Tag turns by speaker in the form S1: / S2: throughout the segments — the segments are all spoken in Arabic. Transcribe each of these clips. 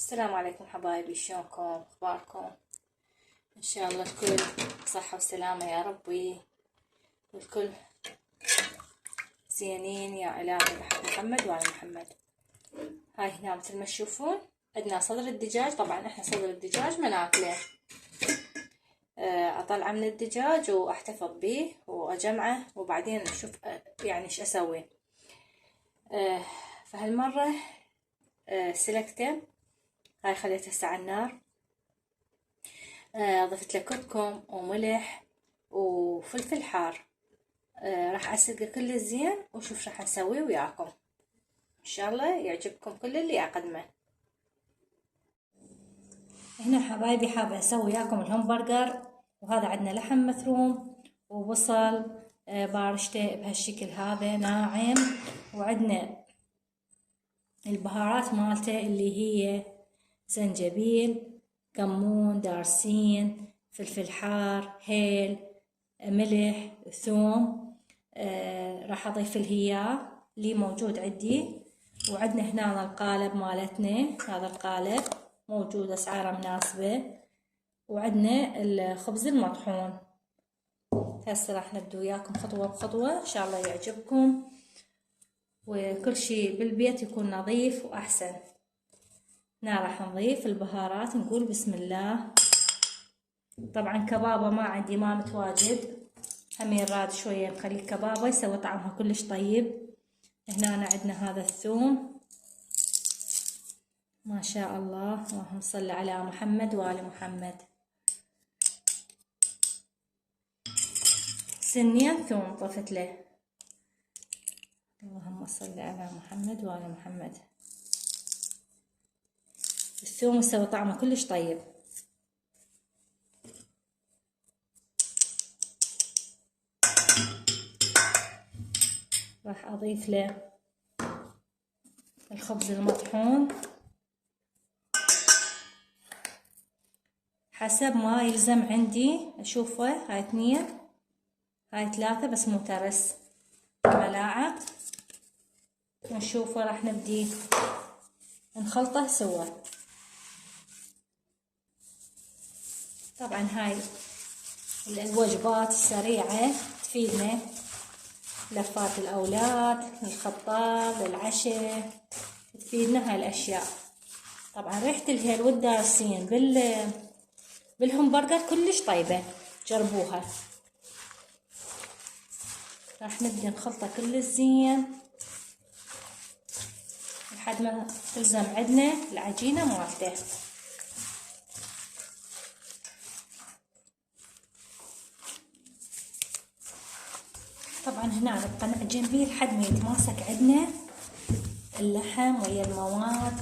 S1: السلام عليكم حبايبي، شلونكم؟ اخباركم؟ ان شاء الله الكل صحة وسلامة يا ربي، والكل زينين يا علاقي بحق محمد وعلى محمد. هاي هنا مثل ما تشوفون عندنا صدر الدجاج. طبعا احنا صدر الدجاج ما ناكله، اطلعه من الدجاج واحتفظ به واجمعه وبعدين اشوف يعني ايش اسوي. فهالمرة سلكته. هاي خليته هسه على النار، ضفت له كركم وملح وفلفل حار. راح اسلقه كله زين وشوف راح نسويه وياكم. ان شاء الله يعجبكم كل اللي اقدمه. هنا حبايبي حابه اسوي وياكم الهمبرجر، وهذا عندنا لحم مثروم وبصل بارشته بهالشكل هذا ناعم، وعندنا البهارات مالته اللي هي زنجبيل، كمون، دارسين، فلفل حار، هيل، ملح، ثوم. راح اضيف الهياه اللي موجود عندي. وعندنا هنا القالب مالتنا، هذا القالب موجود اسعاره مناسبة. وعندنا الخبز المطحون. هسه راح نبدو وياكم خطوة بخطوة، ان شاء الله يعجبكم وكل شيء بالبيت يكون نظيف واحسن. هنا راح نضيف البهارات، نقول بسم الله. طبعا كبابة ما عندي، ما متواجد، همين راد شوية نخلي كبابة يسوي طعمها كلش طيب. هنا عندنا هذا الثوم ما شاء الله، اللهم صل على محمد وآل محمد. سنين ثوم طفت له، اللهم صل على محمد وآل محمد. الثوم يسوي طعمه كلش طيب. راح اضيف له الخبز المطحون حسب ما يلزم عندي. اشوفه هاي 2، هاي 3، بس مو ترس، ملاعق. ونشوفه راح نبدي نخلطه سوا. طبعا هاي الوجبات السريعة تفيدنا، لفات الأولاد، للخطاب، للعشاء، تفيدنا هاي الأشياء. طبعا ريحة الهيل والدارسين بالهمبرجر كلش طيبة، جربوها. راح نبدأ نخلطه كلش زين لحد ما تلزم عندنا العجينة مالته. طبعا هنا نبقى نعجن بيه لحد ما يتماسك عندنا اللحم ويا المواد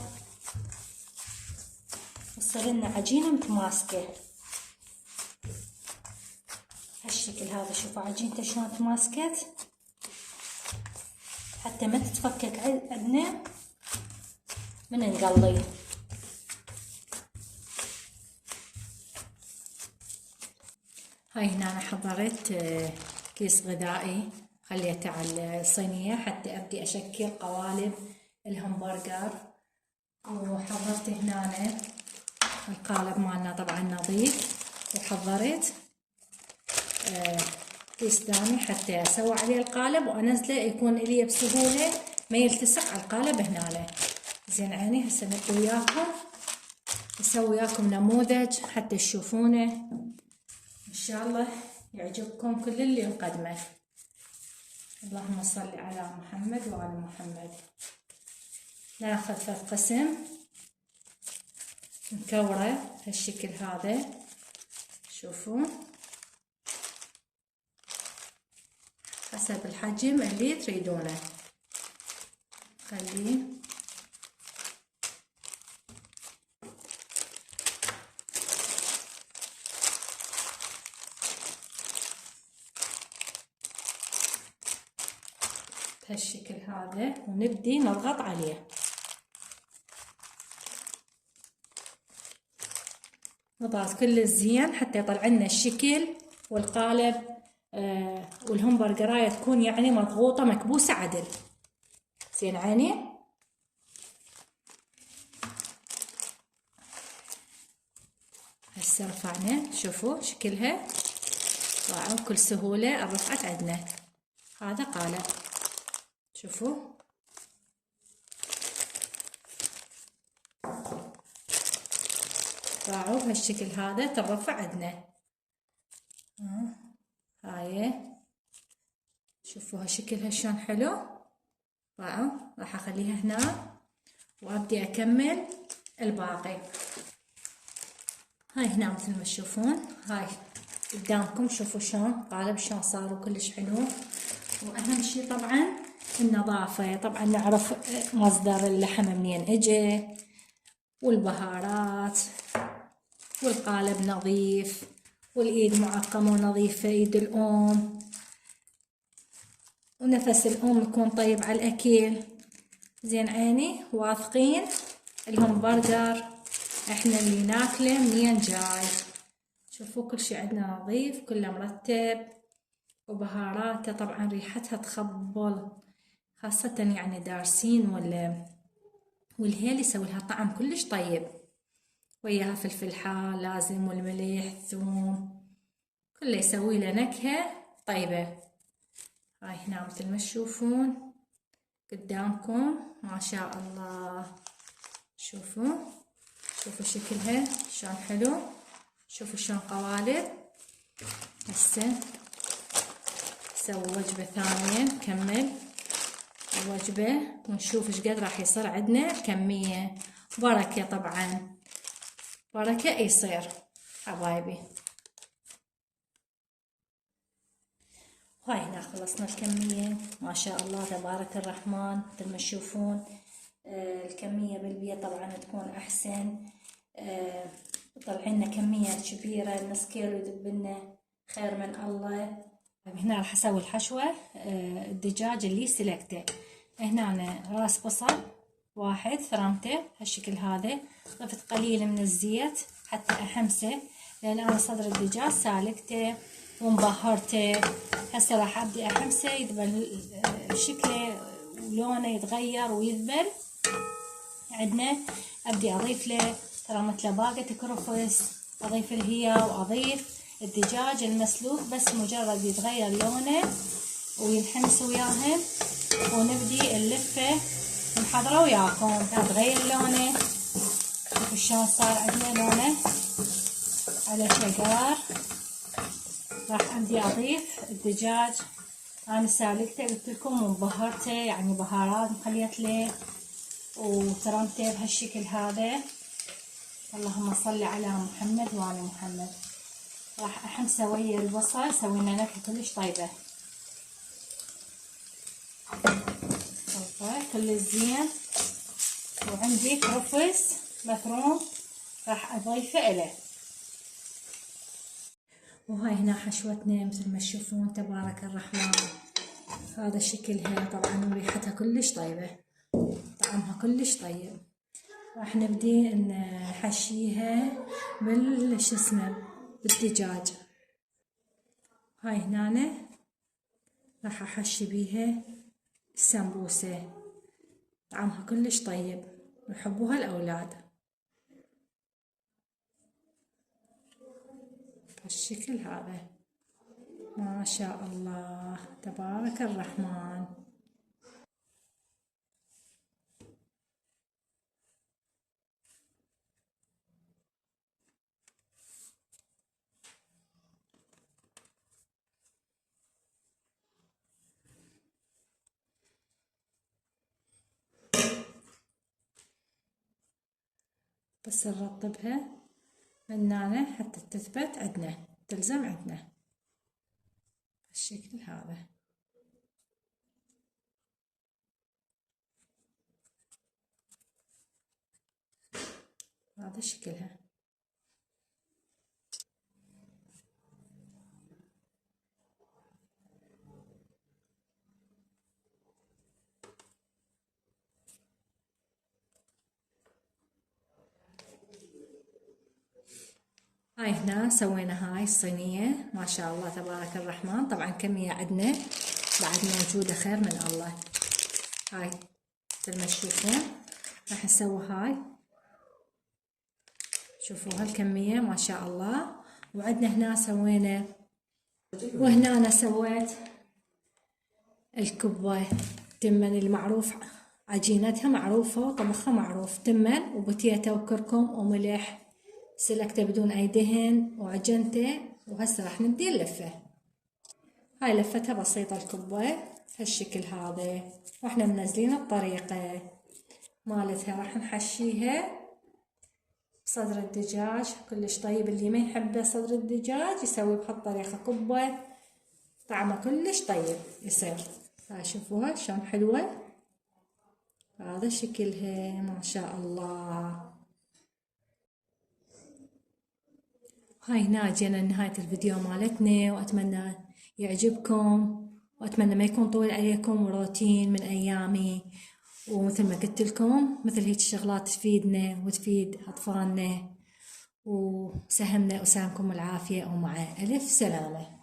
S1: وتصير لنا عجينة متماسكة هالشكل هذا. شوفوا عجينته شلون تماسكت حتى ما تتفكك عندنا من نقلي. هاي هنا انا حضرت كيس غذائي، خليته على الصينية حتى ابدي اشكل قوالب الهمبرجر. وحضرت هنا القالب مالنا طبعا نظيف، وحضرت كيس ثاني حتى اسوي عليه القالب وانزله يكون الي بسهولة ما يلتصق على القالب هنا. زين عيني. هسه نبدي وياكم اسوي وياكم نموذج حتى تشوفونه، ان شاء الله يعجبكم كل اللي نقدمه. اللهم صل على محمد وعلى محمد. ناخذ ثلاث قسم نكوره هالشكل هذا، شوفوا حسب الحجم اللي تريدونه. خليه بهالشكل هذا ونبدي نضغط عليه. نضغط كل زين حتى يطلع لنا الشكل والقالب. والهمبرجرايه تكون يعني مضغوطه مكبوسه عدل. زين عيني. هسه رفعنا، شوفوا شكلها وبكل سهولة رفعت عندنا. هذا قالب، شوفوا راعوا بهالشكل هذا ترفع عندنا. هاي شوفوا هالشكلها شلون حلو. راعوا. راح اخليها هنا وابدي اكمل الباقي. هاي هنا مثل ما تشوفون، هاي قدامكم شوفوا شلون قالب شلون صاروا كلش حلو. واهم شي طبعا النظافة. طبعا نعرف مصدر اللحم منين اجى، والبهارات، والقالب نظيف، والايد معقمة ونظيفة، ايد الام، ونفس الام يكون طيب على الاكل. زين عيني. واثقين الهمبرجر احنا اللي ناكله منين جاي. شوفوا كل شي عندنا نظيف، كله مرتب، وبهاراته طبعا ريحتها تخبل، خاصة يعني دارسين والهيل يسوي لها طعم كلش طيب، وياها فلفل حار لازم، والملح، ثوم، كله يسوي له نكهة طيبة. هاي هنا مثل ما تشوفون قدامكم ما شاء الله. شوفوا شكلها شلون حلو. شوفوا شلون قوالب. هسه نسوي وجبة ثانية، نكمل الوجبة ونشوف ايش قد راح يصير عندنا كمية. بركة طبعا، بركة يصير حبايبي. هاي هنا خلصنا الكمية ما شاء الله تبارك الرحمن. مثل ما تشوفون الكمية بالبيت طبعا تكون احسن. طلع لنا كمية كبيرة، نص كيلو يدب لنا خير من الله. هنا راح اسوي الحشوة. الدجاج اللي سلقته هنا راس بصل واحد ثرمته هالشكل هذا، ضفت قليل من الزيت حتى احمسه، لان انا صدر الدجاج سالقته ومبهرته. هسه راح ابدي احمسه يذبل شكله ولونه يتغير ويذبل عندنا. ابدي اضيف له ثرمت له باقة كرفس، اضيف الهيا، واضيف الدجاج المسلوق بس مجرد يتغير لونه وينحمس وياهم، ونبدي نلفه ونحضره وياكم. تغير لونه، شوفوا شلون صار عندنا لونه على شقار. راح ابدي اضيف الدجاج. انا سالقته قلت لكم ومبهرته، يعني بهارات مخليت له وترمته بهالشكل هذا. اللهم صل على محمد وعلى محمد. راح احمسه ويا البصل، سوينا نكهه كلش طيبه. كل زين. وعندي كرفس مفروم راح اضيفه له. وهاي هنا حشوتنا مثل ما تشوفون تبارك الرحمن. هذا شكلها طبعا وريحتها كلش طيبه، طعمها كلش طيب. راح نبدي نحشيها شو اسمه بالدجاج. هاي هنا راح احشي بيها السمبوسه، طعمها كلش طيب ويحبوها الاولاد. بالشكل هذا ما شاء الله تبارك الرحمن. بس نرطبها من هنا حتى تثبت عندنا، تلزم عندنا بالشكل هذا. هذا شكلها. هاي هنا سوينا هاي الصينية ما شاء الله تبارك الرحمن. طبعا كمية عندنا بعد موجودة خير من الله. هاي مثل ما تشوفون راح نسوي هاي، شوفوا هالكمية ما شاء الله. وعندنا هنا سوينا، وهنا أنا سويت الكبة تمن المعروف، عجينتها معروفة وطبخها معروف، تمن وبتيتا وكركم وملح، سلقته بدون أي دهن وعجنته. وهسه راح نبدي اللفة. هاي لفتها بسيطة الكبة هالشكل هذا، واحنا منزلين الطريقة مالتها. راح نحشيها بصدر الدجاج كلش طيب، اللي ما يحب صدر الدجاج يسوي بهالطريقة كبة طعمه كلش طيب يصير. هاي شوفوها شلون حلوة، هذا شكلها ما شاء الله. هاي هنا جينا لنهاية الفيديو مالتنا، وأتمنى يعجبكم، وأتمنى ما يكون طويل عليكم وروتين من أيامي. ومثل ما قلت لكم مثل هيك الشغلات تفيدنا وتفيد أطفالنا، وسهمنا وسهمكم العافية، ومع ألف سلامة.